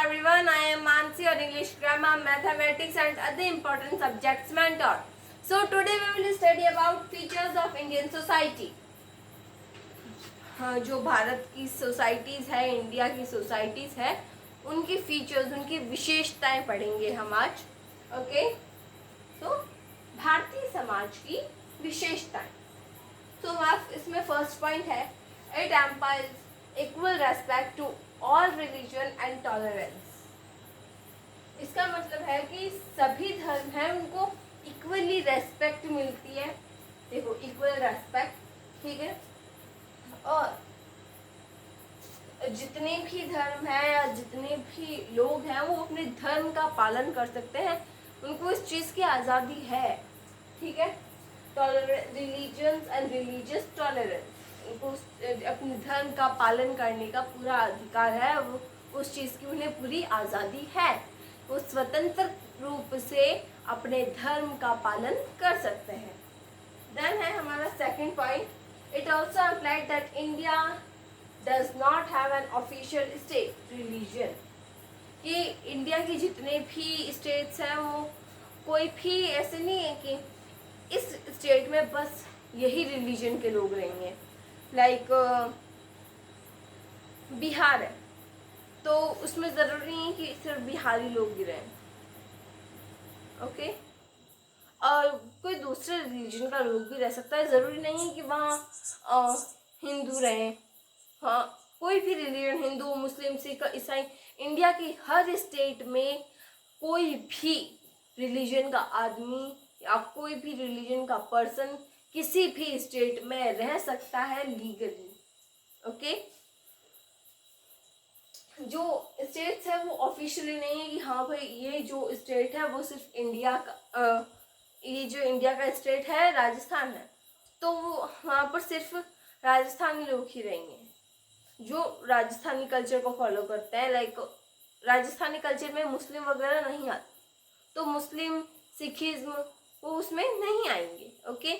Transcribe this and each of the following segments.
everyone, I am Mansi, your English grammar, mathematics and other important subjects mentor. So today we will study about features of Indian society. हाँ, जो भारत की societies है, India की societies है, उनकी features, उनकी विशेषताएं पढ़ेंगे हम आज. ओके, तो भारतीय समाज की विशेषताएं. तो इसमें फर्स्ट पॉइंट है, it empires equal respect to all religion and tolerance. इसका मतलब है कि सभी धर्म हैं उनको इक्वली रेस्पेक्ट मिलती है. देखो, इक्वल रेस्पेक्ट, ठीक है. और जितने भी धर्म हैं या जितने भी लोग हैं वो अपने धर्म का पालन कर सकते हैं. उनको इस चीज़ की आज़ादी है, ठीक है. रिलीजन्स एंड रिलीजियस टॉलरेंस, उनको अपने धर्म का पालन करने का पूरा अधिकार है. वो उस चीज़ की उन्हें पूरी आज़ादी है. वो स्वतंत्र रूप से अपने धर्म का पालन कर सकते हैं. देन है हमारा second point, it also implied that India does not have an official state religion. कि इंडिया की जितने भी स्टेट्स हैं वो कोई भी ऐसे नहीं है कि इस स्टेट में बस यही रिलीजन के लोग रहेंगे. लाइक बिहार है तो उसमें ज़रूरी नहीं है कि सिर्फ बिहारी लोग ही रहें. ओके, और कोई दूसरे रिलीजन का लोग भी रह सकता है. ज़रूरी नहीं है कि वहाँ हिंदू रहें. हाँ, कोई भी रिलीजन, हिंदू, मुस्लिम, सिख, ईसाई, इंडिया की हर स्टेट में कोई भी रिलीजन का आदमी या कोई भी रिलीजन का पर्सन किसी भी स्टेट में रह सकता है लीगली. ओके, जो स्टेट्स है वो ऑफिशियली नहीं है कि हाँ भाई ये जो स्टेट है वो सिर्फ इंडिया का, ये जो इंडिया का स्टेट है राजस्थान है तो वो वहाँ पर सिर्फ राजस्थानी लोग ही रहेंगे जो राजस्थानी कल्चर को फॉलो करते हैं. लाइक राजस्थानी कल्चर में मुस्लिम वगैरह नहीं आते तो मुस्लिम, सिखिज्म वो उसमें नहीं आएंगे. ओके,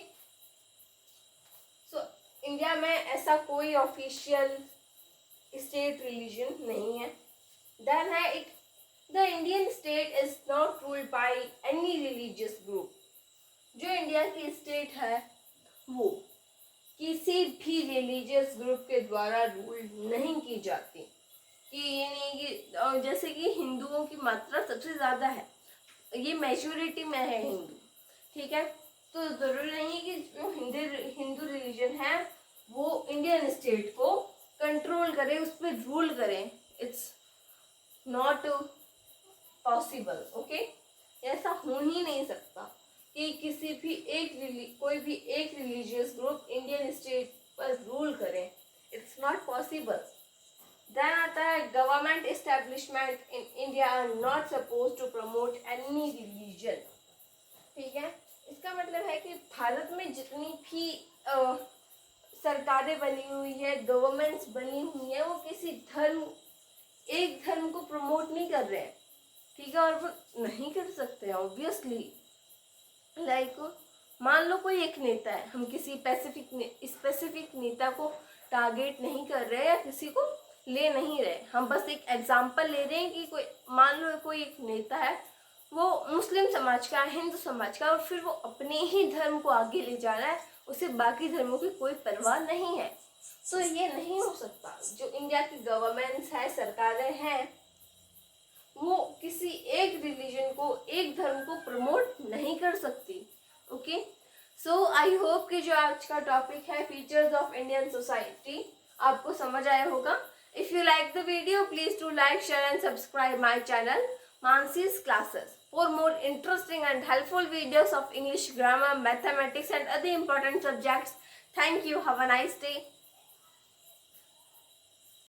सो इंडिया में ऐसा कोई ऑफिशियल स्टेट रिलीजन नहीं है. देन है it the Indian state is not ruled by any religious group. जो इंडिया की स्टेट है वो किसी भी रिलीजियस ग्रुप के द्वारा रूल नहीं की जाती. कि ये नहीं कि जैसे कि हिंदुओं की मात्रा सबसे ज़्यादा है, ये मेजोरिटी में है हिंदू, ठीक है. तो ज़रूरी नहीं कि जो हिंदू रिलीजन है वो इंडियन स्टेट को कंट्रोल करे, उस पर रूल करें. It's not possible. ओके, ऐसा हो ही नहीं सकता कि किसी भी कोई भी एक रिलीजियस ग्रुप इंडियन स्टेट पर रूल करे. It's not possible. देन आता है government establishment in India are not suppose to promote any religion. ठीक है, इसका मतलब है कि भारत में जितनी भी सरकारें बनी हुई है, गवर्नमेंट्स बनी हुई है, वो किसी एक धर्म को प्रमोट नहीं कर रहे हैं. ठीक है, और वो नहीं कर सकते हैं ऑब्वियसली. लाइक मान लो कोई एक नेता है, हम किसी स्पेसिफिक नेता को टारगेट नहीं कर रहे या किसी को ले नहीं रहे, हम बस एक एग्जांपल ले रहे हैं कि कोई, मान लो कोई एक नेता है, वो मुस्लिम समाज का, हिंदू समाज का, और फिर वो अपने ही धर्म को आगे ले जा रहा है, उसे बाकी धर्मों की कोई परवाह नहीं है. तो ये नहीं हो सकता. जो इंडिया की गवर्नमेंट्स है, सरकारें हैं, वो किसी एक रिलीजन को, एक धर्म को प्रमोट नहीं कर सकती. ओके, सो आई होप कि जो आज का टॉपिक है फीचर्स ऑफ इंडियन सोसाइटी आपको समझ आया होगा. If you like the video please do like, share and subscribe my channel Mansi's classes for more interesting and helpful videos of English grammar, mathematics and other important subjects. Thank you. Have a nice day.